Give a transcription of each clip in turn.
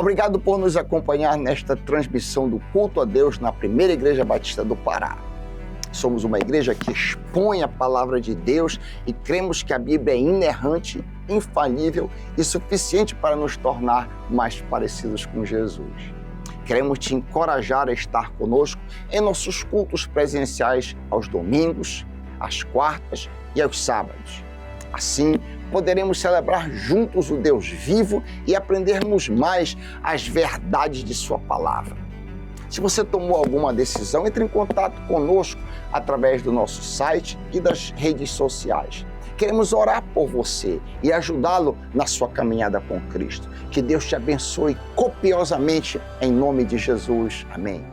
Obrigado por nos acompanhar nesta transmissão do culto a Deus na Primeira Igreja Batista do Pará. Somos uma igreja que expõe a palavra de Deus e cremos que a Bíblia é inerrante, infalível e suficiente para nos tornar mais parecidos com Jesus. Queremos te encorajar a estar conosco em nossos cultos presenciais aos domingos, às quartas e aos sábados. Assim, poderemos celebrar juntos o Deus vivo e aprendermos mais as verdades de sua palavra. Se você tomou alguma decisão, entre em contato conosco através do nosso site e das redes sociais. Queremos orar por você e ajudá-lo na sua caminhada com Cristo. Que Deus te abençoe copiosamente em nome de Jesus. Amém.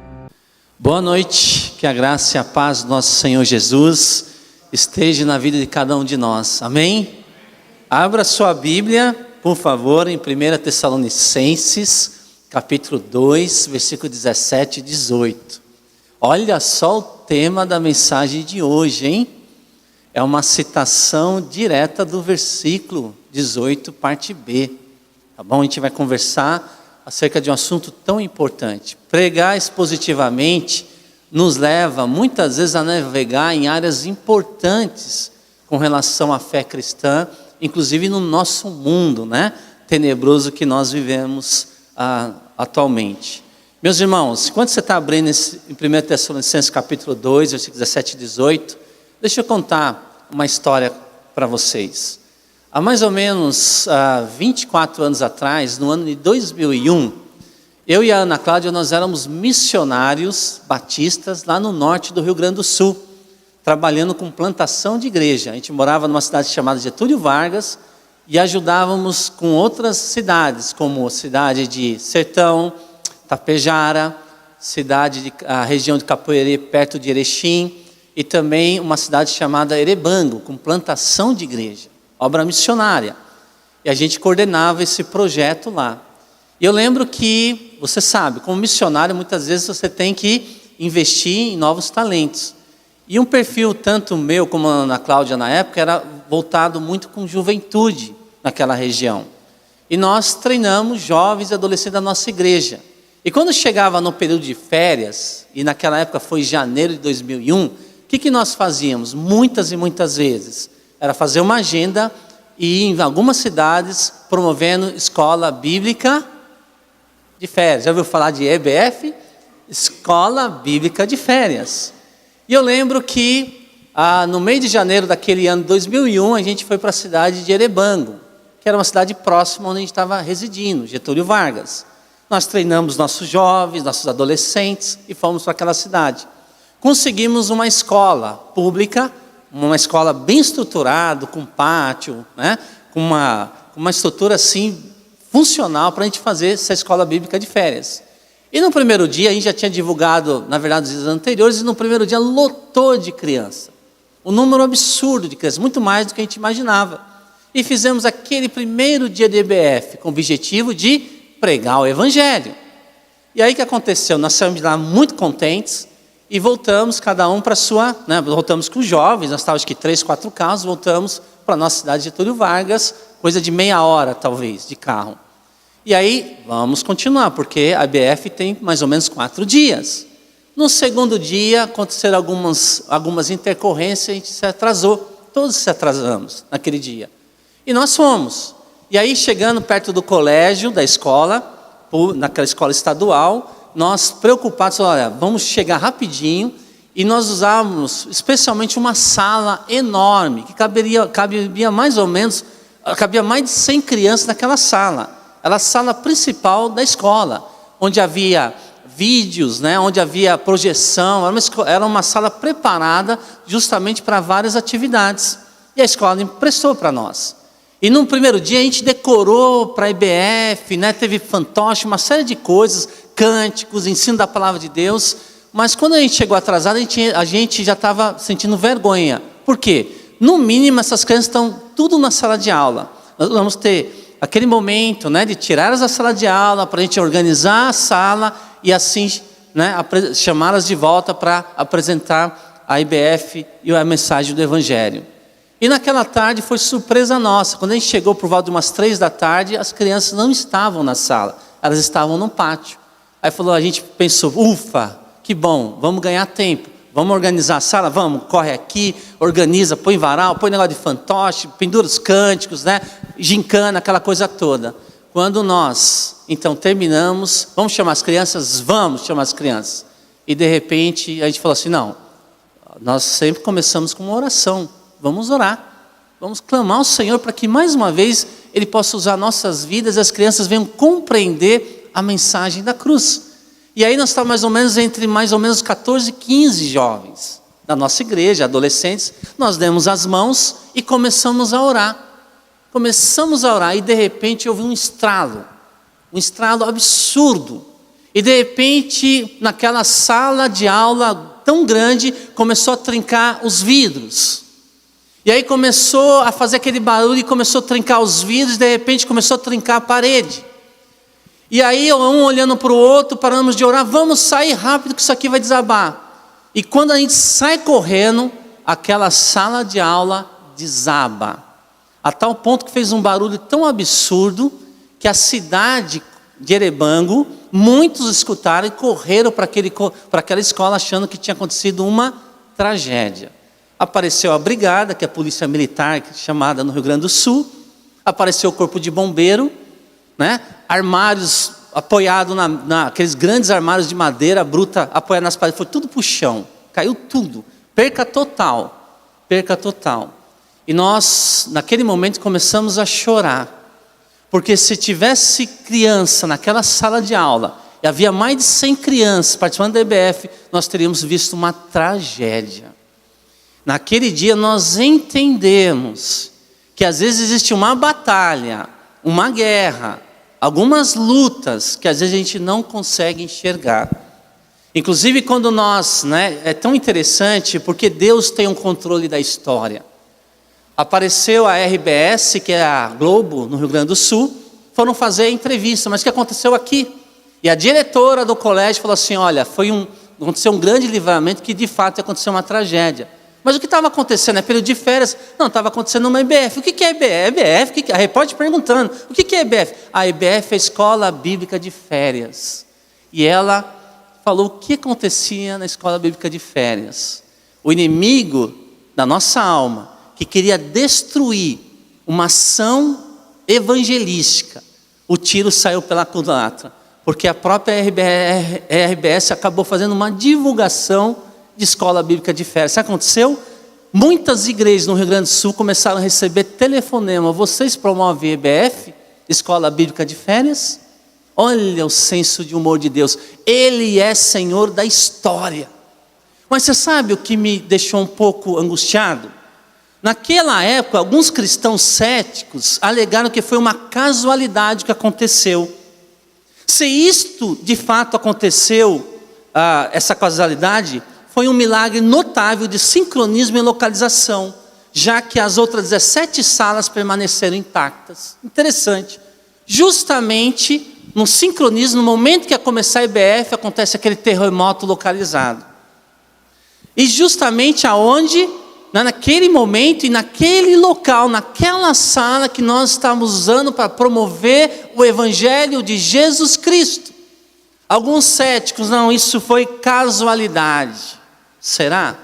Boa noite, que a graça e a paz do nosso Senhor Jesus esteja na vida de cada um de nós. Amém? Abra sua Bíblia, por favor, em 1 Tessalonicenses, capítulo 2, versículo 17 e 18. Olha só o tema da mensagem de hoje, hein? É uma citação direta do versículo 18, parte B. Tá bom? A gente vai conversar acerca de um assunto tão importante. Pregar expositivamente nos leva muitas vezes a navegar em áreas importantes com relação à fé cristã, inclusive no nosso mundo, né, tenebroso que nós vivemos atualmente. Meus irmãos, quando você está abrindo em 1 Tessalonicenses capítulo 2, versículos 17 e 18, deixa eu contar uma história para vocês. Há mais ou menos 24 anos atrás, no ano de 2001, eu e a Ana Cláudia, nós éramos missionários batistas lá no norte do Rio Grande do Sul, trabalhando com plantação de igreja. A gente morava numa cidade chamada Getúlio Vargas e ajudávamos com outras cidades, como a cidade de Sertão, Tapejara, a região de Capoeirê, perto de Erechim, e também uma cidade chamada Erebango, com plantação de igreja, obra missionária. E a gente coordenava esse projeto lá. E eu lembro que, você sabe, como missionário, muitas vezes você tem que investir em novos talentos. E um perfil, tanto meu como a Ana Cláudia na época, era voltado muito com juventude naquela região. E nós treinamos jovens e adolescentes da nossa igreja. E quando chegava no período de férias, e naquela época foi janeiro de 2001, o que nós fazíamos? Muitas e muitas vezes. Era fazer uma agenda e ir em algumas cidades promovendo escola bíblica de férias. Já ouviu falar de EBF? Escola Bíblica de Férias. E eu lembro que no mês de janeiro daquele ano de 2001, a gente foi para a cidade de Erebango, que era uma cidade próxima onde a gente estava residindo, Getúlio Vargas. Nós treinamos nossos jovens, nossos adolescentes e fomos para aquela cidade. Conseguimos uma escola pública, uma escola bem estruturada, com pátio, né? Com uma estrutura assim funcional para a gente fazer essa escola bíblica de férias. E no primeiro dia, a gente já tinha divulgado, na verdade, nos dias anteriores, e no primeiro dia lotou de criança. Um número absurdo de crianças, muito mais do que a gente imaginava. E fizemos aquele primeiro dia de EBF com o objetivo de pregar o Evangelho. E aí o que aconteceu? Nós saímos de lá muito contentes e voltamos cada um para a sua, né, voltamos com os jovens, nós estávamos aqui 3, 4 carros, voltamos para a nossa cidade de Getúlio Vargas, coisa de meia hora talvez, de carro. E aí, vamos continuar, porque a IBF tem mais ou menos 4 dias. No segundo dia, aconteceram algumas intercorrências, a gente se atrasou. Todos se atrasamos naquele dia. E nós fomos. E aí, chegando perto do colégio, da escola, naquela escola estadual, nós preocupados, olha, vamos chegar rapidinho. E nós usávamos especialmente uma sala enorme, que cabia mais de 100 crianças naquela sala. Era a sala principal da escola, onde havia vídeos, né, onde havia projeção, era uma sala preparada justamente para várias atividades. E a escola emprestou para nós. E no primeiro dia a gente decorou para a IBF, né, teve fantoche, uma série de coisas, cânticos, ensino da palavra de Deus. Mas quando a gente chegou atrasado, a gente já estava sentindo vergonha. Por quê? No mínimo, essas crianças estão tudo na sala de aula. Nós vamos ter aquele momento, né, de tirá-las da sala de aula, para a gente organizar a sala e assim, né, chamá-las de volta para apresentar a IBF e a mensagem do Evangelho. E naquela tarde foi surpresa nossa. Quando a gente chegou por volta de umas 3 da tarde, as crianças não estavam na sala. Elas estavam no pátio. Aí a gente pensou, ufa, que bom, vamos ganhar tempo. Vamos organizar a sala? Vamos, corre aqui, organiza, põe varal, põe negócio de fantoche, pendura os cânticos, né? Gincana, aquela coisa toda. Quando nós, então, terminamos, vamos chamar as crianças? Vamos chamar as crianças. E de repente, a gente falou assim, não, nós sempre começamos com uma oração. Vamos orar. Vamos clamar ao Senhor para que mais uma vez Ele possa usar nossas vidas e as crianças venham compreender a mensagem da cruz. E aí nós estávamos entre mais ou menos 14 e 15 jovens da nossa igreja, adolescentes. Nós demos as mãos e começamos a orar. E de repente houve um estralo absurdo. E de repente, naquela sala de aula tão grande, começou a trincar os vidros. E aí começou a fazer aquele barulho e começou a trincar os vidros, e de repente começou a trincar a parede. E aí um olhando para o outro, paramos de orar, vamos sair rápido que isso aqui vai desabar. E quando a gente sai correndo, aquela sala de aula desaba. A tal ponto que fez um barulho tão absurdo, que a cidade de Erebango, muitos escutaram e correram para aquela escola achando que tinha acontecido uma tragédia. Apareceu a brigada, que é a polícia militar, chamada no Rio Grande do Sul. Apareceu o corpo de bombeiro, né? Armários apoiados naqueles grandes armários de madeira bruta, apoiados nas paredes, foi tudo para o chão, caiu tudo, perca total. E nós, naquele momento, começamos a chorar, porque se tivesse criança naquela sala de aula, e havia mais de 100 crianças participando da EBF, nós teríamos visto uma tragédia. Naquele dia nós entendemos que às vezes existe uma batalha, uma guerra, algumas lutas que às vezes a gente não consegue enxergar. Inclusive quando nós, é tão interessante porque Deus tem um controle da história. Apareceu a RBS, que é a Globo, no Rio Grande do Sul, foram fazer a entrevista, mas o que aconteceu aqui? E a diretora do colégio falou assim, olha, aconteceu um grande livramento que de fato aconteceu uma tragédia. Mas o que estava acontecendo? É período de férias? Não, estava acontecendo uma EBF. O que é EBF? A repórter perguntando, o que é EBF? A EBF é a Escola Bíblica de Férias. E ela falou o que acontecia na Escola Bíblica de Férias. O inimigo da nossa alma, que queria destruir uma ação evangelística, o tiro saiu pela culatra, porque a própria RBS acabou fazendo uma divulgação de Escola Bíblica de Férias. Sabe o que aconteceu? Muitas igrejas no Rio Grande do Sul começaram a receber telefonema. Vocês promovem EBF, Escola Bíblica de Férias? Olha o senso de humor de Deus. Ele é Senhor da história. Mas você sabe o que me deixou um pouco angustiado? Naquela época, alguns cristãos céticos alegaram que foi uma casualidade que aconteceu. Se isto de fato aconteceu, essa causalidade, foi um milagre notável de sincronismo e localização, já que as outras 17 salas permaneceram intactas. Interessante. Justamente no sincronismo, no momento que ia começar a EBF, acontece aquele terremoto localizado. E justamente aonde? Naquele momento e naquele local, naquela sala que nós estamos usando para promover o Evangelho de Jesus Cristo. Alguns céticos, não, isso foi casualidade. Será?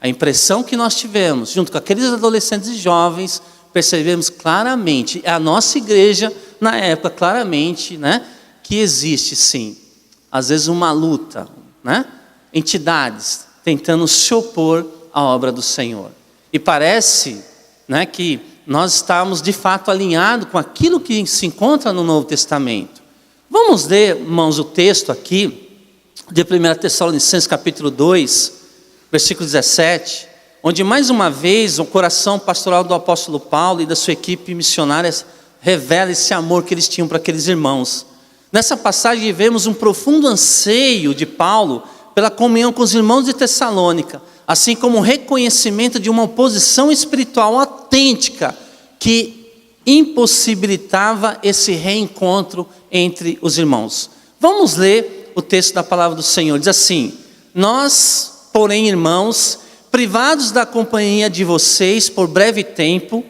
A impressão que nós tivemos, junto com aqueles adolescentes e jovens, percebemos claramente, a nossa igreja, na época, claramente, que existe sim, às vezes uma luta, entidades tentando se opor à obra do Senhor. E parece que nós estamos de fato alinhados com aquilo que se encontra no Novo Testamento. Vamos ler, irmãos, o texto aqui, de 1 Tessalonicenses capítulo 2, versículo 17, onde mais uma vez o coração pastoral do apóstolo Paulo e da sua equipe missionária revela esse amor que eles tinham para aqueles irmãos. Nessa passagem vemos um profundo anseio de Paulo pela comunhão com os irmãos de Tessalônica, assim como um reconhecimento de uma oposição espiritual autêntica que impossibilitava esse reencontro entre os irmãos. Vamos ler o texto da palavra do Senhor. Diz assim: nós, porém, irmãos, privados da companhia de vocês por breve tempo,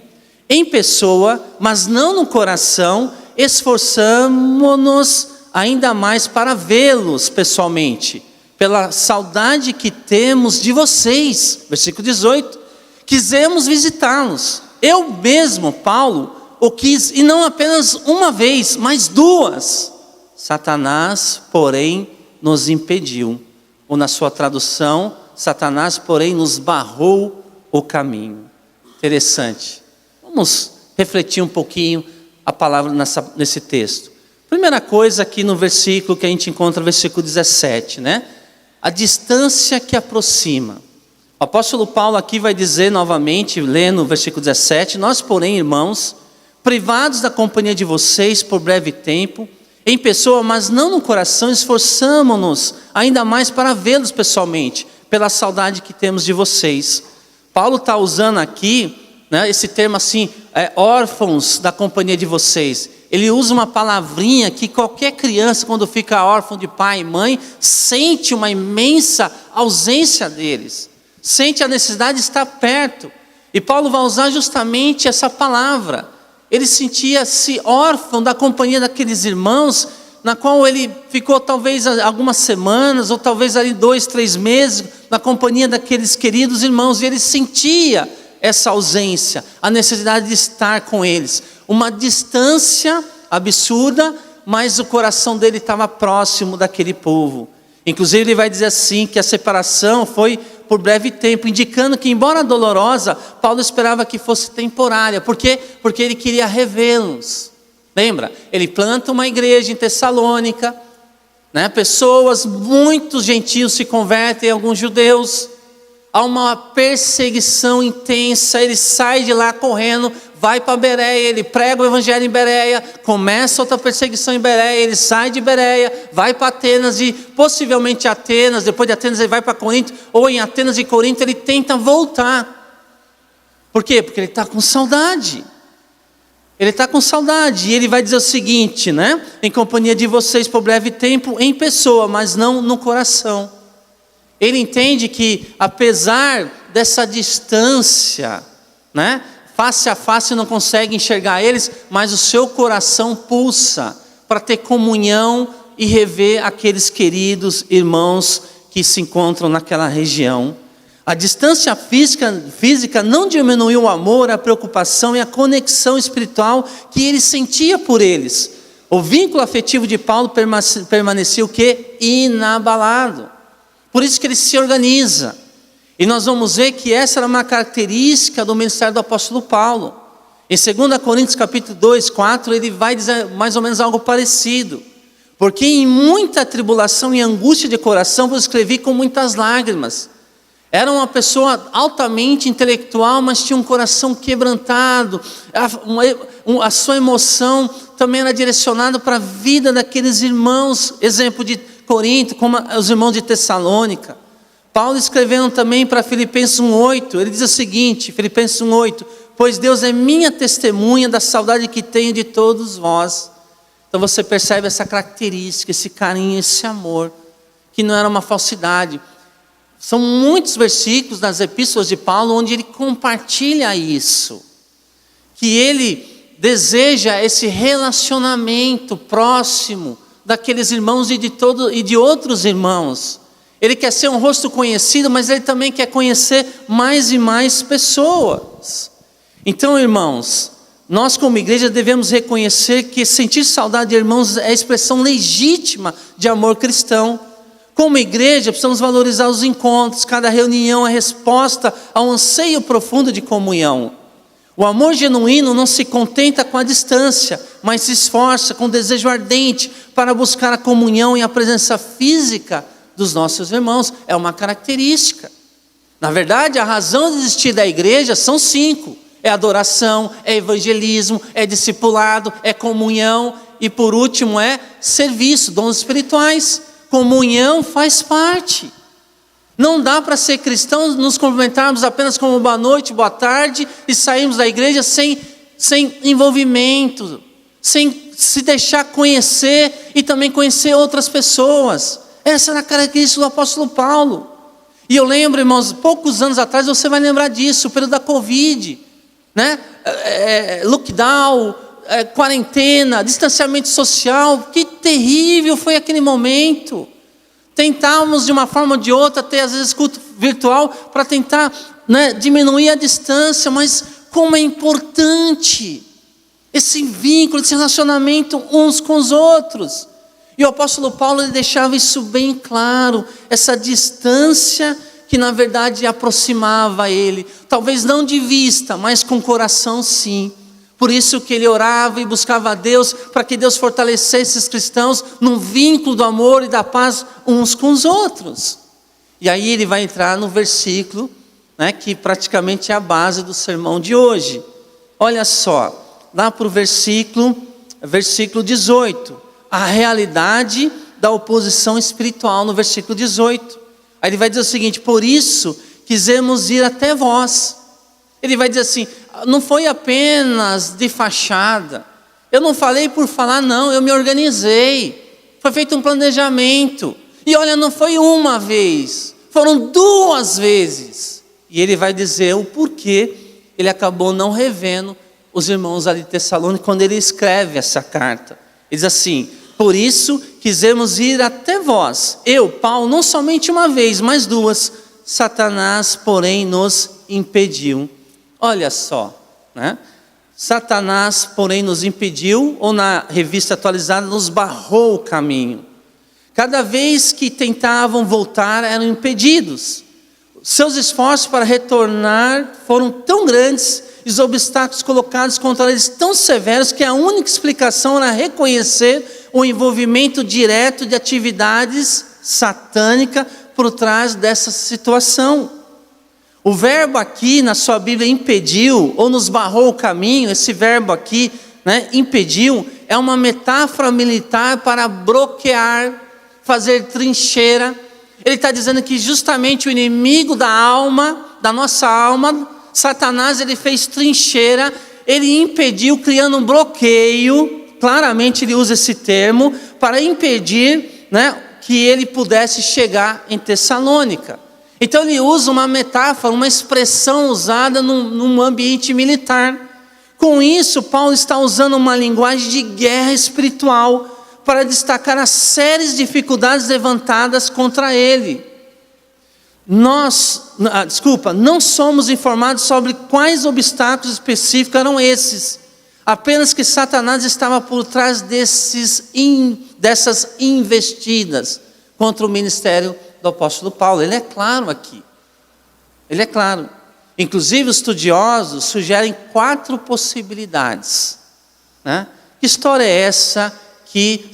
em pessoa, mas não no coração, esforçamo-nos ainda mais para vê-los pessoalmente, pela saudade que temos de vocês. Versículo 18. Quisemos visitá-los. Eu mesmo, Paulo, o quis, e não apenas uma vez, mas duas. Satanás, porém, nos impediu. Ou na sua tradução, Satanás, porém, nos barrou o caminho. Interessante. Vamos refletir um pouquinho a palavra nesse texto. Primeira coisa aqui no versículo que a gente encontra, versículo 17, né? A distância que aproxima. O apóstolo Paulo aqui vai dizer novamente, lendo o versículo 17, nós, porém, irmãos, privados da companhia de vocês por breve tempo, em pessoa, mas não no coração, esforçamo-nos ainda mais para vê-los pessoalmente, pela saudade que temos de vocês. Paulo está usando aqui, né, esse termo assim, órfãos da companhia de vocês. Ele usa uma palavrinha que qualquer criança, quando fica órfão de pai e mãe, sente uma imensa ausência deles, sente a necessidade de estar perto. E Paulo vai usar justamente essa palavra. Ele sentia-se órfão da companhia daqueles irmãos, na qual ele ficou talvez algumas semanas, ou talvez ali 2, 3 meses, na companhia daqueles queridos irmãos, e ele sentia essa ausência, a necessidade de estar com eles. Uma distância absurda, mas o coração dele estava próximo daquele povo. Inclusive ele vai dizer assim, que a separação foi por breve tempo, indicando que, embora dolorosa, Paulo esperava que fosse temporária. Por quê? Porque ele queria revê-los. Lembra? Ele planta uma igreja em Tessalônica, né? Pessoas, muitos gentios se convertem, alguns judeus. Há uma perseguição intensa, ele sai de lá correndo, vai para Bereia, ele prega o evangelho em Bereia, começa outra perseguição em Bereia, ele sai de Bereia, vai para Atenas, e possivelmente Atenas, depois de Atenas ele vai para Corinto, ou em Atenas e Corinto ele tenta voltar. Por quê? Porque ele está com saudade. Ele está com saudade, e ele vai dizer o seguinte, né? Em companhia de vocês por breve tempo, em pessoa, mas não no coração. Ele entende que, apesar dessa distância, né, face a face não consegue enxergar eles, mas o seu coração pulsa para ter comunhão e rever aqueles queridos irmãos que se encontram naquela região. A distância física não diminuiu o amor, a preocupação e a conexão espiritual que ele sentia por eles. O vínculo afetivo de Paulo permaneceu o quê? Inabalado. Por isso que ele se organiza. E nós vamos ver que essa era uma característica do ministério do apóstolo Paulo. Em 2 Coríntios capítulo 2, 4, ele vai dizer mais ou menos algo parecido. Porque em muita tribulação e angústia de coração vos escrevi com muitas lágrimas. Era uma pessoa altamente intelectual, mas tinha um coração quebrantado. A sua emoção também era direcionada para a vida daqueles irmãos. Exemplo de Corinto, como os irmãos de Tessalônica. Paulo escrevendo também para Filipenses 1:8, ele diz o seguinte, Filipenses 1:8, pois Deus é minha testemunha da saudade que tenho de todos vós. Então você percebe essa característica, esse carinho, esse amor, que não era uma falsidade. São muitos versículos nas epístolas de Paulo onde ele compartilha isso, que ele deseja esse relacionamento próximo daqueles irmãos e de outros irmãos. Ele quer ser um rosto conhecido, mas ele também quer conhecer mais e mais pessoas. Então, irmãos, nós como igreja devemos reconhecer que sentir saudade de irmãos é a expressão legítima de amor cristão. Como igreja, precisamos valorizar os encontros, cada reunião é resposta a um anseio profundo de comunhão. O amor genuíno não se contenta com a distância, mas se esforça com desejo ardente para buscar a comunhão e a presença física dos nossos irmãos. É uma característica. Na verdade, a razão de existir da igreja são 5. É adoração, é evangelismo, é discipulado, é comunhão e por último é serviço, dons espirituais. Comunhão faz parte. Não dá para ser cristão, nos cumprimentarmos apenas como boa noite, boa tarde e sairmos da igreja sem envolvimento, sem se deixar conhecer e também conhecer outras pessoas. Essa era a característica do apóstolo Paulo. E eu lembro, irmãos, poucos anos atrás, você vai lembrar disso, o período da Covid, né? Lockdown, quarentena, distanciamento social. Que terrível foi aquele momento. Tentávamos de uma forma ou de outra ter às vezes culto virtual para tentar, né, diminuir a distância, mas como é importante esse vínculo, esse relacionamento uns com os outros. E o apóstolo Paulo, ele deixava isso bem claro, essa distância que na verdade aproximava ele, talvez não de vista, mas com o coração sim. Por isso que ele orava e buscava a Deus, para que Deus fortalecesse esses cristãos num vínculo do amor e da paz uns com os outros. E aí ele vai entrar no versículo, né, que praticamente é a base do sermão de hoje. Olha só, lá para o versículo 18, a realidade da oposição espiritual no versículo 18. Aí ele vai dizer o seguinte: por isso quisemos ir até vós. Ele vai dizer assim, não foi apenas de fachada, eu não falei por falar não, eu me organizei, foi feito um planejamento, e olha, não foi uma vez, foram 2 vezes, e ele vai dizer o porquê ele acabou não revendo os irmãos ali de Tessalônica quando ele escreve essa carta. Ele diz assim: por isso quisemos ir até vós, eu, Paulo, não somente uma vez, mas 2, Satanás porém nos impediu. Olha só, né? Satanás, porém, nos impediu, ou na revista atualizada, nos barrou o caminho. Cada vez que tentavam voltar, eram impedidos. Seus esforços para retornar foram tão grandes, e os obstáculos colocados contra eles tão severos, que a única explicação era reconhecer o envolvimento direto de atividades satânicas por trás dessa situação. O verbo aqui na sua Bíblia, impediu, ou nos barrou o caminho, esse verbo aqui, né, impediu, é uma metáfora militar para bloquear, fazer trincheira. Ele está dizendo que justamente o inimigo da alma, da nossa alma, Satanás, ele fez trincheira, ele impediu, criando um bloqueio, claramente ele usa esse termo, para impedir, né, que ele pudesse chegar em Tessalônica. Então ele usa uma metáfora, uma expressão usada num ambiente militar. Com isso, Paulo está usando uma linguagem de guerra espiritual para destacar as sérias dificuldades levantadas contra ele. Não somos informados sobre quais obstáculos específicos eram esses, apenas que Satanás estava por trás dessas investidas contra o ministério do apóstolo Paulo. Ele é claro aqui, ele é claro. Inclusive os estudiosos sugerem 4 possibilidades, né? Que história é essa que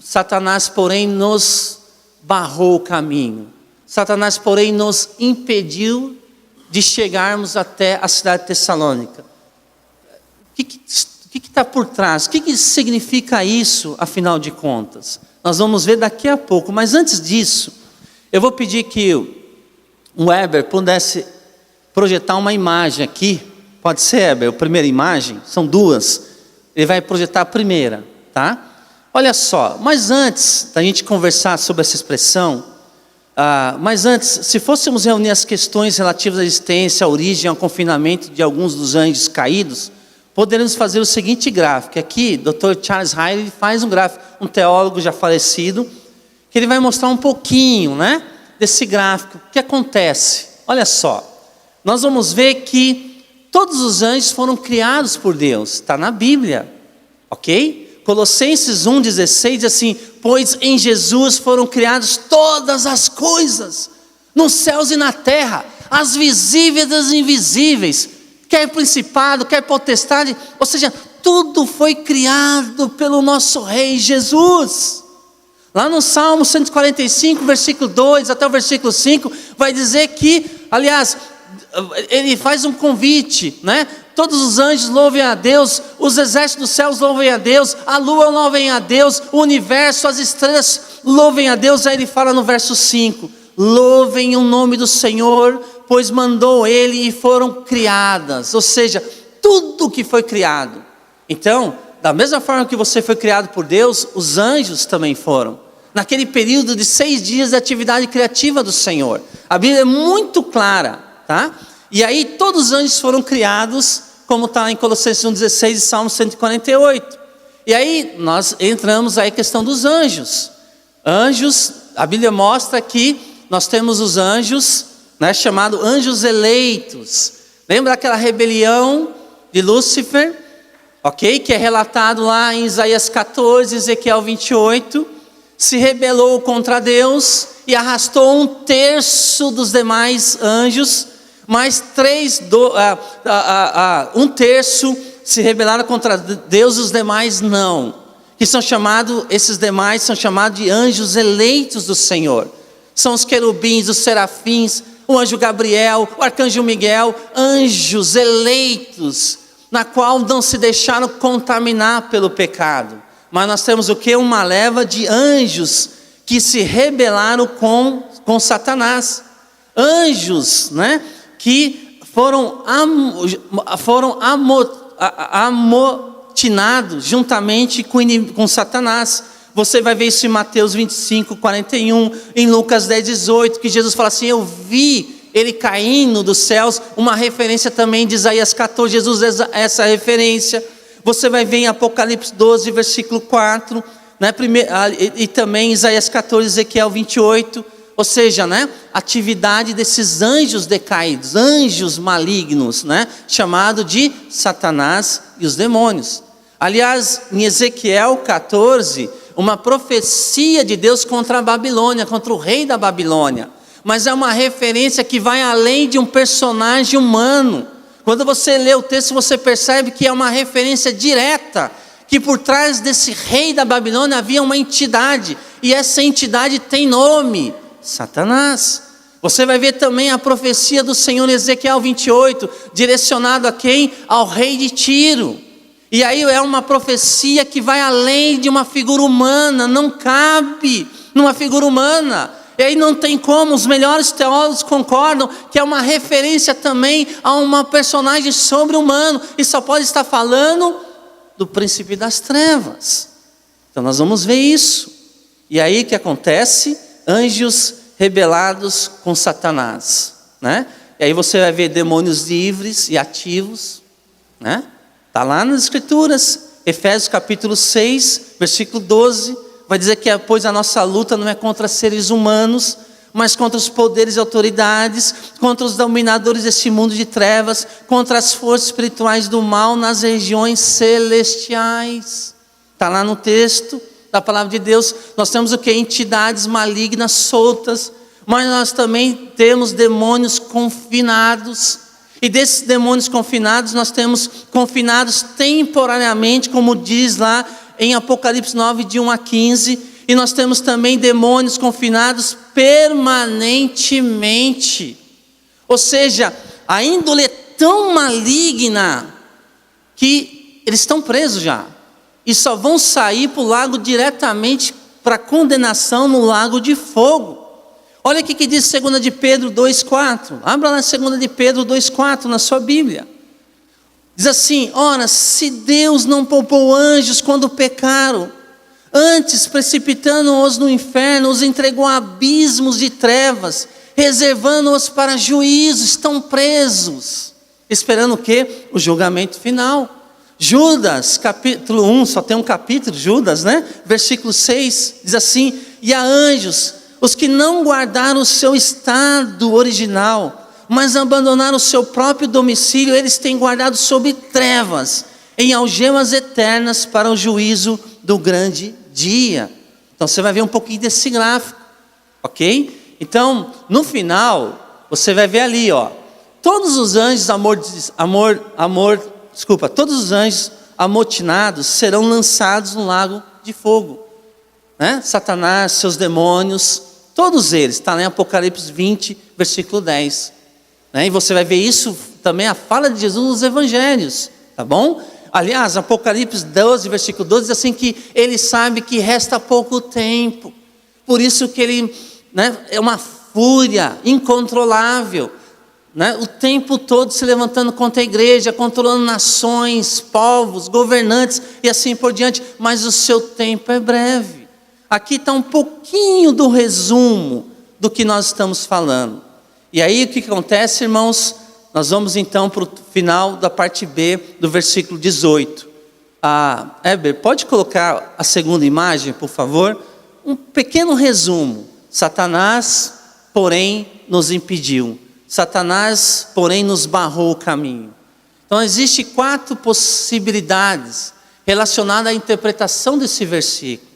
Satanás, porém, nos barrou o caminho? Satanás, porém, nos impediu de chegarmos até a cidade de Tessalônica. O que está por trás? O que significa isso, afinal de contas? Nós vamos ver daqui a pouco, mas antes disso, eu vou pedir que o Weber pudesse projetar uma imagem aqui. Pode ser, Weber, a primeira imagem? São 2. Ele vai projetar a primeira, tá? Olha só, mas antes da gente conversar sobre essa expressão, mas antes, se fôssemos reunir as questões relativas à existência, à origem, ao confinamento de alguns dos anjos caídos, poderíamos fazer o seguinte gráfico. Aqui, Dr. Charles Hyde faz um gráfico, um teólogo já falecido, que ele vai mostrar um pouquinho, né, desse gráfico. O que acontece? Olha só, nós vamos ver que todos os anjos foram criados por Deus, está na Bíblia, ok? Colossenses 1,16 diz assim: pois em Jesus foram criadas todas as coisas, nos céus e na terra, as visíveis e as invisíveis, quer principado, quer potestade, ou seja, tudo foi criado pelo nosso Rei Jesus. Lá no Salmo 145, versículo 2 até o versículo 5, vai dizer que, aliás, ele faz um convite, né? Todos os anjos louvem a Deus, os exércitos dos céus louvem a Deus, a lua louvem a Deus, o universo, as estrelas louvem a Deus. Aí ele fala no verso 5, louvem o nome do Senhor, pois mandou Ele e foram criadas, ou seja, tudo que foi criado. Então, da mesma forma que você foi criado por Deus, os anjos também foram. Naquele período de 6 dias de atividade criativa do Senhor. A Bíblia é muito clara, tá? E aí todos os anjos foram criados como está em Colossenses 1,16 e Salmo 148. E aí nós entramos aí a questão dos anjos. Anjos, a Bíblia mostra que nós temos os anjos, né, chamados anjos eleitos. Lembra aquela rebelião de Lúcifer, ok? Que é relatado lá em Isaías 14, Ezequiel 28. Se rebelou contra Deus e arrastou 1/3 dos demais anjos, mas 1/3 se rebelaram contra Deus, os demais não. Que são chamados, esses demais são chamados de anjos eleitos do Senhor. São os querubins, os serafins, o anjo Gabriel, o arcanjo Miguel, anjos eleitos, na qual não se deixaram contaminar pelo pecado. Mas nós temos o que? Uma leva de anjos que se rebelaram com Satanás. Anjos, né, que foram amotinados juntamente com Satanás. Você vai ver isso em Mateus 25, 41, em Lucas 10, 18, que Jesus fala assim: eu vi ele caindo dos céus. Uma referência também de Isaías 14, Jesus usa essa referência. Você vai ver em Apocalipse 12, versículo 4, né, e também Isaías 14, Ezequiel 28. Ou seja, né, atividade desses anjos decaídos, anjos malignos, né, chamado de Satanás e os demônios. Aliás, em Ezequiel 14, uma profecia de Deus contra a Babilônia, contra o rei da Babilônia. Mas é uma referência que vai além de um personagem humano. Quando você lê o texto, você percebe que é uma referência direta, que por trás desse rei da Babilônia havia uma entidade, e essa entidade tem nome: Satanás. Você vai ver também a profecia do Senhor em Ezequiel 28, direcionado a quem? Ao rei de Tiro. E aí é uma profecia que vai além de uma figura humana, não cabe numa figura humana. E aí não tem como, os melhores teólogos concordam que é uma referência também a uma personagem sobre-humano, e só pode estar falando do príncipe das trevas. Então nós vamos ver isso. E aí o que acontece? Anjos rebelados com Satanás, né? E aí você vai ver demônios livres e ativos, né? Está lá nas Escrituras, Efésios capítulo 6, versículo 12, vai dizer que pois a nossa luta não é contra seres humanos, mas contra os poderes e autoridades, contra os dominadores deste mundo de trevas, contra as forças espirituais do mal nas regiões celestiais. Está lá no texto da palavra de Deus. Nós temos o que? Entidades malignas soltas, mas nós também temos demônios confinados. E desses demônios confinados, nós temos confinados temporariamente, como diz lá em Apocalipse 9, de 1 a 15. E nós temos também demônios confinados permanentemente. Ou seja, a índole é tão maligna que eles estão presos já. E só vão sair para o lago diretamente para condenação no lago de fogo. Olha o que diz 2 de Pedro 2,4. Abra lá 2 de Pedro 2,4 na sua Bíblia. Diz assim: ora, se Deus não poupou anjos quando pecaram, antes precipitando-os no inferno, os entregou a abismos de trevas, reservando-os para juízo. Estão presos, esperando o quê? O julgamento final. Judas, capítulo 1, só tem um capítulo, Judas, né? Versículo 6, diz assim: e a anjos, os que não guardaram o seu estado original, mas abandonaram o seu próprio domicílio, eles têm guardado sob trevas, em algemas eternas para o juízo do grande dia. Então você vai ver um pouquinho desse gráfico, ok? Então, no final, você vai ver ali, ó, todos os anjos todos os anjos amotinados serão lançados no lago de fogo, né? Satanás, seus demônios, todos eles, está lá em Apocalipse 20, versículo 10, né? E você vai ver isso também, a fala de Jesus nos evangelhos, tá bom? Aliás, Apocalipse 12, versículo 12, diz assim que ele sabe que resta pouco tempo, por isso que ele, né, é uma fúria incontrolável, né, o tempo todo se levantando contra a igreja, controlando nações, povos, governantes e assim por diante, mas o seu tempo é breve. Aqui está um pouquinho do resumo do que nós estamos falando. E aí o que acontece, irmãos? nós vamos então para o final da parte B do versículo 18. Heber, pode colocar a segunda imagem, por favor? Um pequeno resumo. Satanás, porém, nos impediu. Satanás, porém, nos barrou o caminho. Então, existem 4 possibilidades relacionadas à interpretação desse versículo.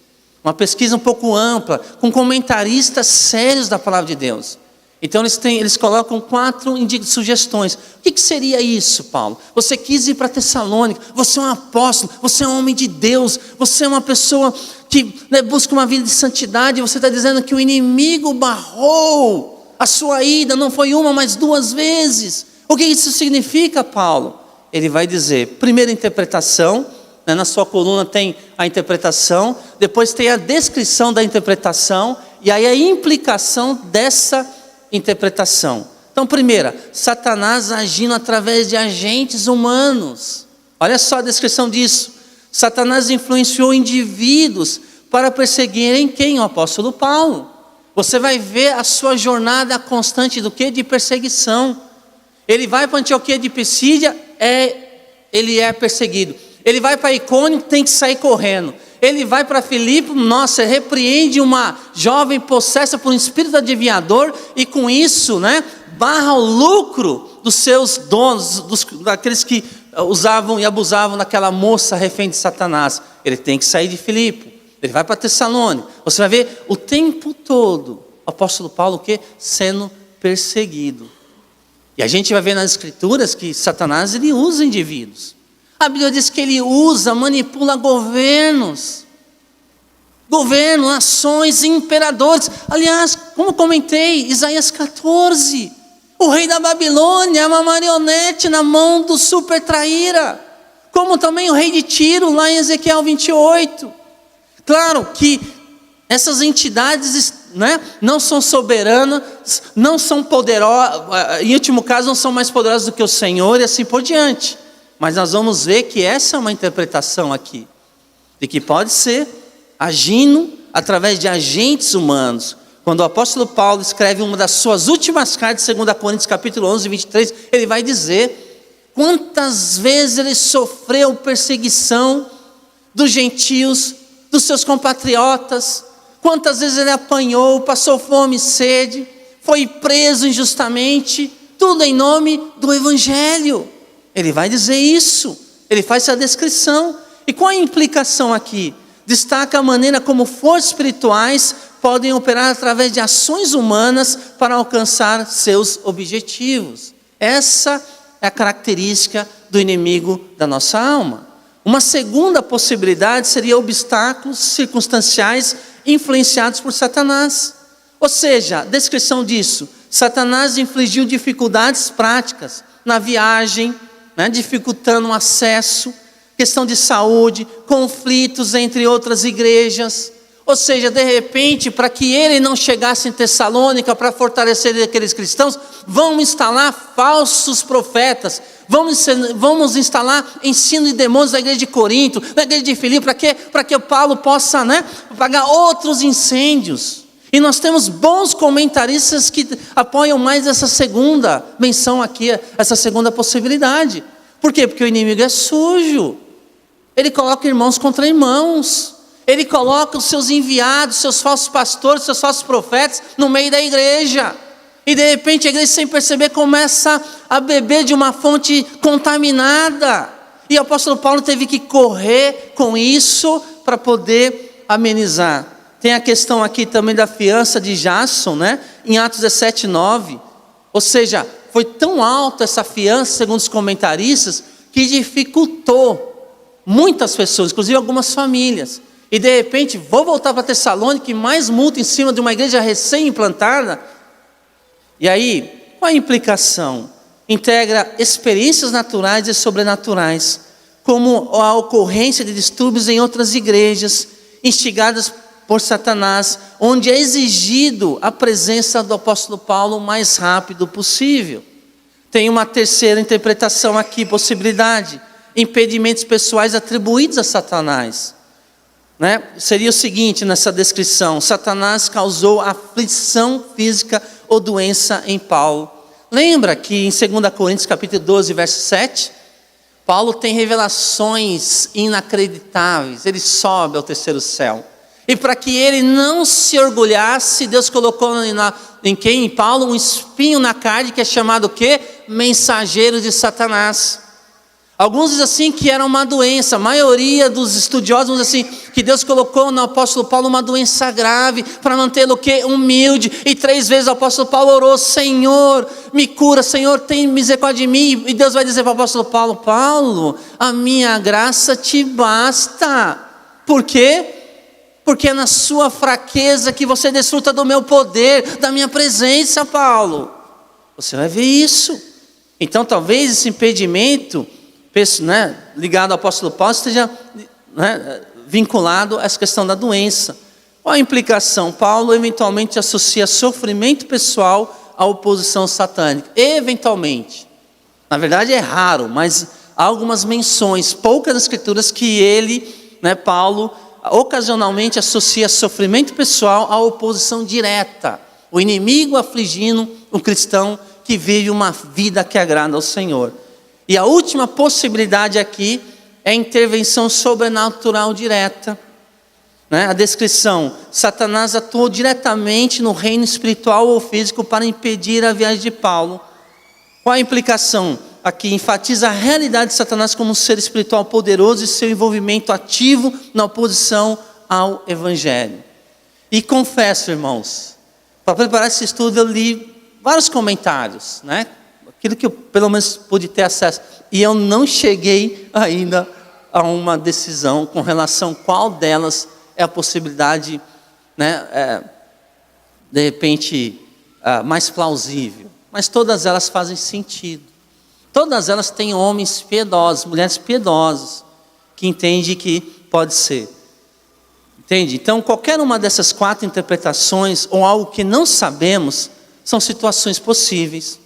Uma pesquisa um pouco ampla, com comentaristas sérios da palavra de Deus. Então eles colocam 4 sugestões. O que seria isso, Paulo? Você quis ir para Tessalônica, você é um apóstolo, você é um homem de Deus, você é uma pessoa que busca uma vida de santidade, você está dizendo que o inimigo barrou a sua ida, não foi uma, mas 2 vezes. O que isso significa, Paulo? Ele vai dizer, primeira interpretação, na sua coluna tem a interpretação, depois tem a descrição da interpretação, e aí a implicação dessa interpretação. Então, primeira, Satanás agindo através de agentes humanos. Olha só a descrição disso. Satanás influenciou indivíduos para perseguirem quem? O apóstolo Paulo. Você vai ver a sua jornada constante do quê? De perseguição. Ele vai para Antioquia de Pisídia, ele é perseguido. Ele vai para Icônio, tem que sair correndo. Ele vai para Filipe, repreende uma jovem possessa por um espírito adivinhador e com isso, barra o lucro dos seus donos, daqueles que usavam e abusavam daquela moça refém de Satanás. Ele tem que sair de Filipe, ele vai para Tessalônica. Você vai ver o tempo todo o apóstolo Paulo sendo perseguido. E a gente vai ver nas escrituras que Satanás ele usa indivíduos. A Bíblia diz que ele manipula governos, nações, imperadores. Aliás, como comentei, Isaías 14, o rei da Babilônia é uma marionete na mão do super traíra, como também o rei de Tiro, lá em Ezequiel 28. Claro que essas entidades não são soberanas, não são poderosas, em último caso não são mais poderosas do que o Senhor e assim por diante. Mas nós vamos ver que essa é uma interpretação aqui, de que pode ser agindo através de agentes humanos. Quando o apóstolo Paulo escreve uma das suas últimas cartas, 2 Coríntios capítulo 11, 23, ele vai dizer quantas vezes ele sofreu perseguição dos gentios, dos seus compatriotas, quantas vezes ele apanhou, passou fome e sede, foi preso injustamente, tudo em nome do Evangelho. Ele vai dizer isso, ele faz essa descrição. E qual a implicação aqui? Destaca a maneira como forças espirituais podem operar através de ações humanas para alcançar seus objetivos. Essa é a característica do inimigo da nossa alma. Uma segunda possibilidade seria obstáculos circunstanciais influenciados por Satanás. Ou seja, a descrição disso, Satanás infligiu dificuldades práticas na viagem, dificultando o acesso, questão de saúde, conflitos entre outras igrejas. Ou seja, de repente, para que ele não chegasse em Tessalônica, para fortalecer aqueles cristãos, vamos instalar falsos profetas, vamos instalar ensino de demônios na igreja de Corinto, na igreja de Filipe, para que Paulo possa apagar outros incêndios. E nós temos bons comentaristas que apoiam mais essa segunda menção aqui, essa segunda possibilidade. Por quê? Porque o inimigo é sujo. Ele coloca irmãos contra irmãos. Ele coloca os seus enviados, seus falsos pastores, seus falsos profetas no meio da igreja. E de repente a igreja, sem perceber, começa a beber de uma fonte contaminada. E o apóstolo Paulo teve que correr com isso para poder amenizar. Tem a questão aqui também da fiança de Jasson, em Atos 17, 9. Ou seja, foi tão alta essa fiança, segundo os comentaristas, que dificultou muitas pessoas, inclusive algumas famílias. E de repente, vou voltar para Tessalônica e mais multa em cima de uma igreja recém-implantada. E aí, qual a implicação? Integra experiências naturais e sobrenaturais, como a ocorrência de distúrbios em outras igrejas, instigadas por Satanás, onde é exigido a presença do apóstolo Paulo o mais rápido possível. Tem uma terceira interpretação aqui, possibilidade: impedimentos pessoais atribuídos a Satanás. Seria o seguinte nessa descrição: Satanás causou aflição física ou doença em Paulo. Lembra que em 2 Coríntios capítulo 12, verso 7, Paulo tem revelações inacreditáveis, ele sobe ao terceiro céu. E para que ele não se orgulhasse, Deus colocou em Paulo um espinho na carne, que é chamado o quê? Mensageiro de Satanás. Alguns dizem assim que era uma doença, a maioria dos estudiosos dizem assim, que Deus colocou no apóstolo Paulo uma doença grave, para mantê-lo o quê? Humilde. E 3 vezes o apóstolo Paulo orou: Senhor, me cura, Senhor, tem misericórdia de mim. E Deus vai dizer para o apóstolo Paulo: Paulo, a minha graça te basta. Por quê? Porque é na sua fraqueza que você desfruta do meu poder, da minha presença, Paulo. Você vai ver isso. Então talvez esse impedimento, né, ligado ao apóstolo Paulo, esteja, né, vinculado a essa questão da doença. Qual a implicação? Paulo eventualmente associa sofrimento pessoal à oposição satânica. Eventualmente. Na verdade é raro, mas há algumas menções, poucas escrituras, que ele, né, Paulo, ocasionalmente associa sofrimento pessoal à oposição direta. O inimigo afligindo o cristão que vive uma vida que agrada ao Senhor. E a última possibilidade aqui é a intervenção sobrenatural direta. A descrição: Satanás atuou diretamente no reino espiritual ou físico para impedir a viagem de Paulo. Qual a implicação? Aqui enfatiza a realidade de Satanás como um ser espiritual poderoso e seu envolvimento ativo na oposição ao Evangelho. E confesso, irmãos, para preparar esse estudo eu li vários comentários, né? Aquilo que eu pelo menos pude ter acesso, e eu não cheguei ainda a uma decisão com relação a qual delas é a possibilidade, né, de repente, mais plausível. Mas todas elas fazem sentido. Todas elas têm homens piedosos, mulheres piedosas, que entendem que pode ser. Entende? Então, qualquer uma dessas 4 interpretações, ou algo que não sabemos, são situações possíveis.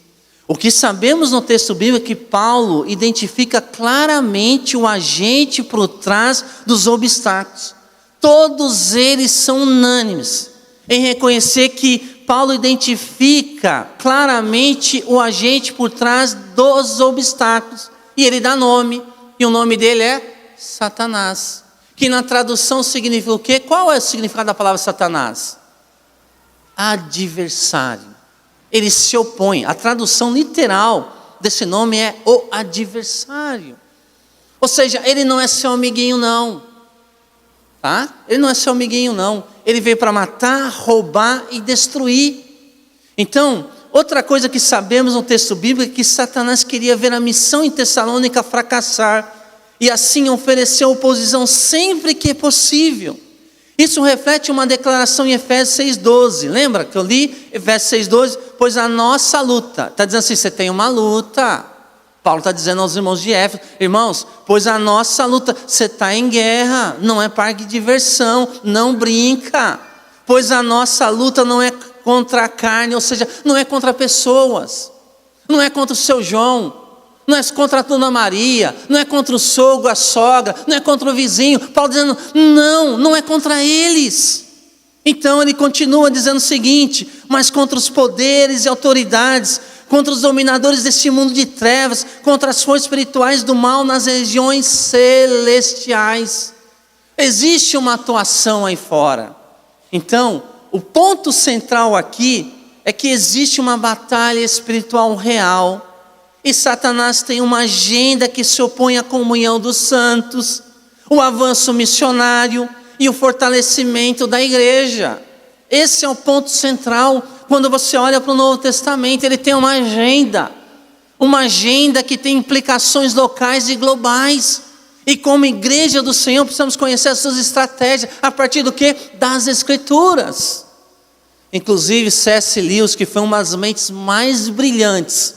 O que sabemos no texto bíblico é que Paulo identifica claramente o agente por trás dos obstáculos. Todos eles são unânimes em reconhecer que Paulo identifica claramente o agente por trás dos obstáculos. E ele dá nome, e o nome dele é Satanás. Que na tradução significa o quê? Qual é o significado da palavra Satanás? Adversário. Ele se opõe. A tradução literal desse nome é o adversário. Ou seja, ele não é seu amiguinho não. Tá? Ele não é seu amiguinho não. Ele veio para matar, roubar e destruir. Então, outra coisa que sabemos no texto bíblico é que Satanás queria ver a missão em Tessalônica fracassar, e assim ofereceu oposição sempre que é possível. Isso reflete uma declaração em Efésios 6,12. Lembra que eu li Efésios 6,12? Pois a nossa luta, está dizendo assim, você tem uma luta. Paulo está dizendo aos irmãos de Éfeso: irmãos, pois a nossa luta, você está em guerra, não é parque de diversão, não brinca. Pois a nossa luta não é contra a carne, ou seja, não é contra pessoas, não é contra o seu João, não é contra a Dona Maria, não é contra o sogro, a sogra, não é contra o vizinho. Paulo dizendo, não é contra eles. Então ele continua dizendo o seguinte: mas contra os poderes e autoridades, contra os dominadores deste mundo de trevas, contra as forças espirituais do mal nas regiões celestiais. Existe uma atuação aí fora. Então, o ponto central aqui é que existe uma batalha espiritual real. E Satanás tem uma agenda que se opõe à comunhão dos santos, o avanço missionário e o fortalecimento da igreja. Esse é o ponto central. Quando você olha para o Novo Testamento, ele tem uma agenda que tem implicações locais e globais. E como igreja do Senhor, precisamos conhecer as suas estratégias, a partir do quê? Das Escrituras. Inclusive C.S. Lewis, que foi uma das mentes mais brilhantes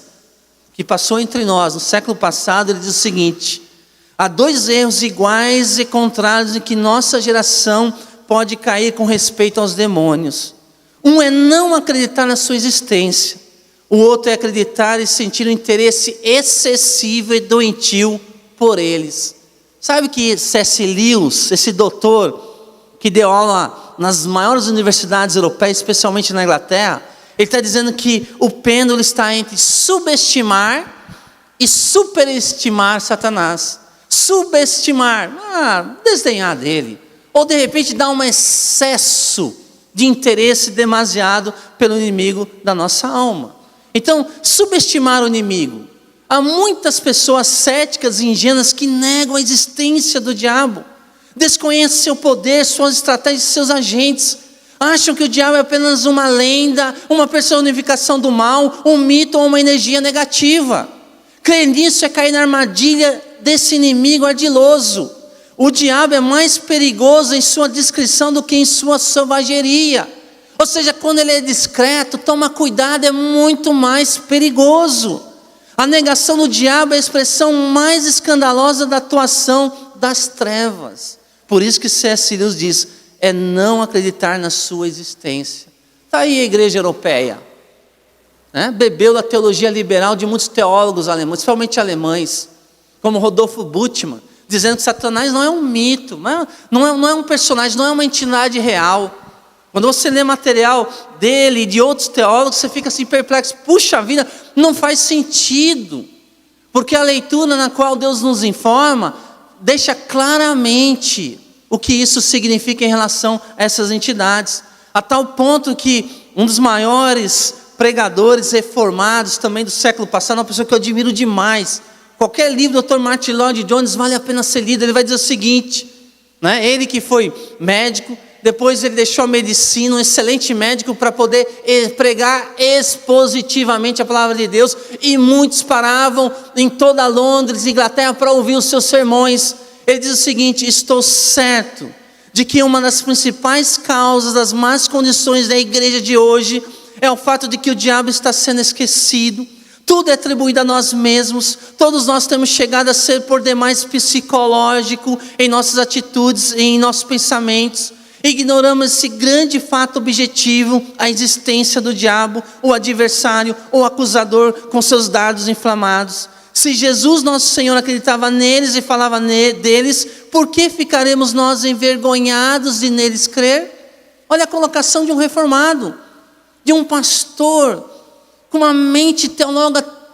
que passou entre nós no século passado, ele diz o seguinte: há 2 erros iguais e contrários em que nossa geração pode cair com respeito aos demônios. Um é não acreditar na sua existência, o outro é acreditar e sentir um interesse excessivo e doentio por eles. Sabe que C.S. Lewis, esse doutor que deu aula nas maiores universidades europeias, especialmente na Inglaterra, Ele está dizendo que o pêndulo está entre subestimar e superestimar Satanás. Subestimar, desdenhar dele, ou de repente dar um excesso de interesse demasiado pelo inimigo da nossa alma. Então, subestimar o inimigo. Há muitas pessoas céticas e ingênuas que negam a existência do diabo, desconhecem seu poder, suas estratégias, seus agentes, acham que o diabo é apenas uma lenda, uma personificação do mal, um mito ou uma energia negativa. Crer nisso é cair na armadilha desse inimigo ardiloso. O diabo é mais perigoso em sua discrição do que em sua selvageria. Ou seja, quando ele é discreto, toma cuidado, é muito mais perigoso. A negação do diabo é a expressão mais escandalosa da atuação das trevas. Por isso que C.S. Lewis diz, é não acreditar na sua existência. Está aí a igreja europeia, né? Bebeu da teologia liberal de muitos teólogos alemães, principalmente alemães, como Rodolfo Bultmann, dizendo que Satanás não é um mito, não é um personagem, não é uma entidade real. Quando você lê material dele e de outros teólogos, você fica assim perplexo, puxa vida, não faz sentido, porque a leitura na qual Deus nos informa, deixa claramente o que isso significa em relação a essas entidades, a tal ponto que um dos maiores pregadores reformados também do século passado, uma pessoa que eu admiro demais, qualquer livro do Dr. Martin Lloyd-Jones vale a pena ser lido, ele vai dizer o seguinte, né? Ele que foi médico, depois ele deixou a medicina, um excelente médico para poder pregar expositivamente a palavra de Deus, e muitos paravam em toda Londres, Inglaterra, para ouvir os seus sermões. Ele diz o seguinte, estou certo de que uma das principais causas das más condições da igreja de hoje é o fato de que o diabo está sendo esquecido, tudo é atribuído a nós mesmos, todos nós temos chegado a ser por demais psicológico em nossas atitudes e em nossos pensamentos. Ignoramos esse grande fato objetivo, a existência do diabo, o adversário, o acusador com seus dardos inflamados. Se Jesus nosso Senhor acreditava neles e falava deles, por que ficaremos nós envergonhados de neles crer? Olha a colocação de um reformado, de um pastor, com uma mente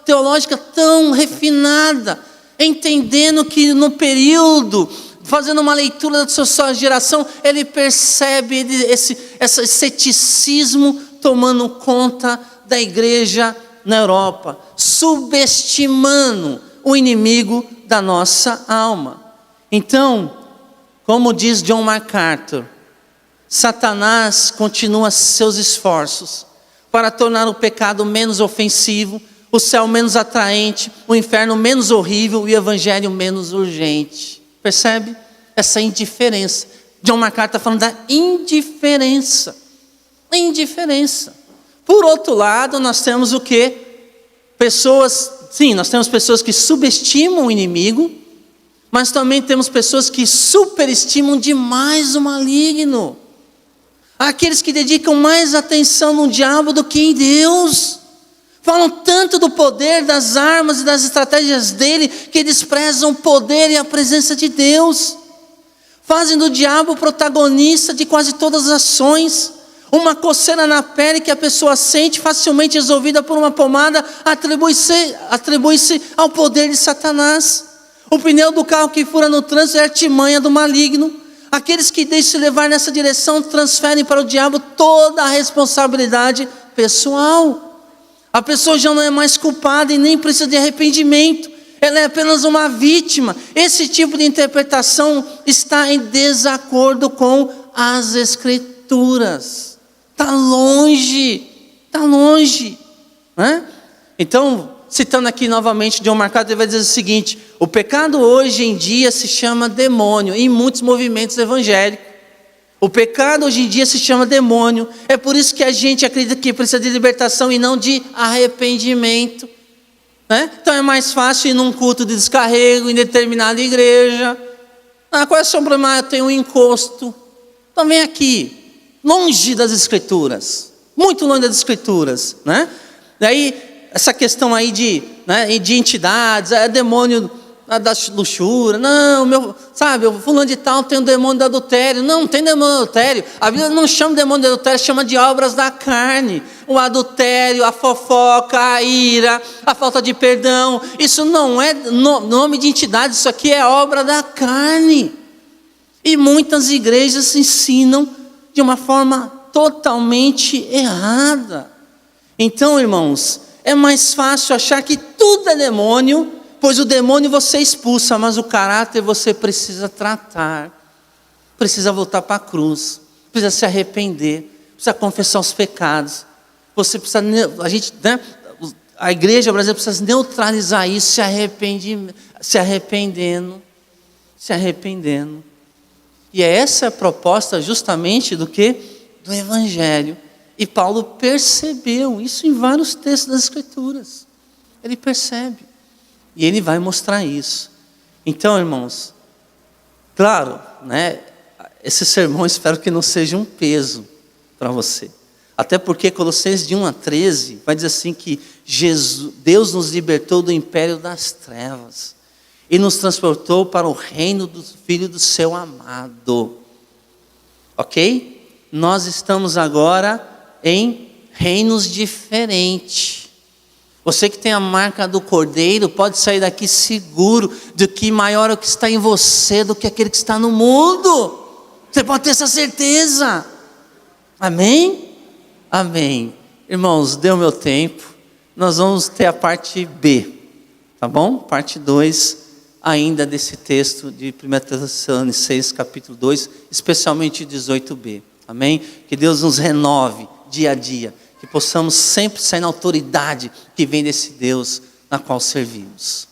teológica tão refinada, entendendo que no período, fazendo uma leitura da sua geração, ele percebe esse ceticismo tomando conta da igreja na Europa, subestimando o inimigo da nossa alma. Então, como diz John MacArthur, Satanás continua seus esforços para tornar o pecado menos ofensivo, o céu menos atraente, o inferno menos horrível e o evangelho menos urgente. Percebe? Essa indiferença. John MacArthur está falando da indiferença. Indiferença. Por outro lado, nós temos o quê? Nós temos pessoas que subestimam o inimigo, mas também temos pessoas que superestimam demais o maligno. Aqueles que dedicam mais atenção no diabo do que em Deus. Falam tanto do poder, das armas e das estratégias dele, que desprezam o poder e a presença de Deus. Fazem do diabo o protagonista de quase todas as ações. Uma coceira na pele que a pessoa sente, facilmente resolvida por uma pomada, atribui-se ao poder de Satanás. O pneu do carro que fura no trânsito é a artimanha do maligno. Aqueles que deixam-se levar nessa direção transferem para o diabo toda a responsabilidade pessoal. A pessoa já não é mais culpada e nem precisa de arrependimento. Ela é apenas uma vítima. Esse tipo de interpretação está em desacordo com as Escrituras. Está longe. Né? Então, citando aqui novamente John MacArthur, ele vai dizer o seguinte: o pecado hoje em dia se chama demônio, em muitos movimentos evangélicos. O pecado hoje em dia se chama demônio. É por isso que a gente acredita que precisa de libertação e não de arrependimento. Né? Então é mais fácil ir num culto de descarrego em determinada igreja. Qual é o seu problema? Eu tenho um encosto. Então vem aqui, longe das Escrituras, muito longe das Escrituras, né? Daí essa questão aí de entidades, demônio da luxúria, não, sabe, o fulano de tal tem o demônio do adultério. Não tem demônio do adultério. A Bíblia não chama de demônio do adultério, chama de obras da carne. O adultério, a fofoca, a ira, a falta de perdão. Isso não é nome de entidade, isso aqui é obra da carne. E muitas igrejas ensinam de uma forma totalmente errada. Então, irmãos, é mais fácil achar que tudo é demônio, pois o demônio você expulsa, mas o caráter você precisa tratar, precisa voltar para a cruz, precisa se arrepender, precisa confessar os pecados. Você precisa, a igreja brasileira precisa neutralizar isso, se arrependendo. E é essa a proposta justamente do Evangelho. E Paulo percebeu isso em vários textos das Escrituras. Ele percebe. E ele vai mostrar isso. Então, irmãos, claro, né, esse sermão espero que não seja um peso para você. Até porque Colossenses de 1 a 13 vai dizer assim que Deus nos libertou do império das trevas e nos transportou para o reino do Filho do seu amado. Ok? Nós estamos agora em reinos diferentes. Você que tem a marca do Cordeiro pode sair daqui seguro de que maior é o que está em você do que aquele que está no mundo. Você pode ter essa certeza. Amém? Amém. Irmãos, deu meu tempo. Nós vamos ter a parte B, tá bom? Parte 2 ainda desse texto de 1 Tessalonicenses capítulo 2, especialmente 18b. Amém? Que Deus nos renove dia a dia, que possamos sempre sair na autoridade que vem desse Deus na qual servimos.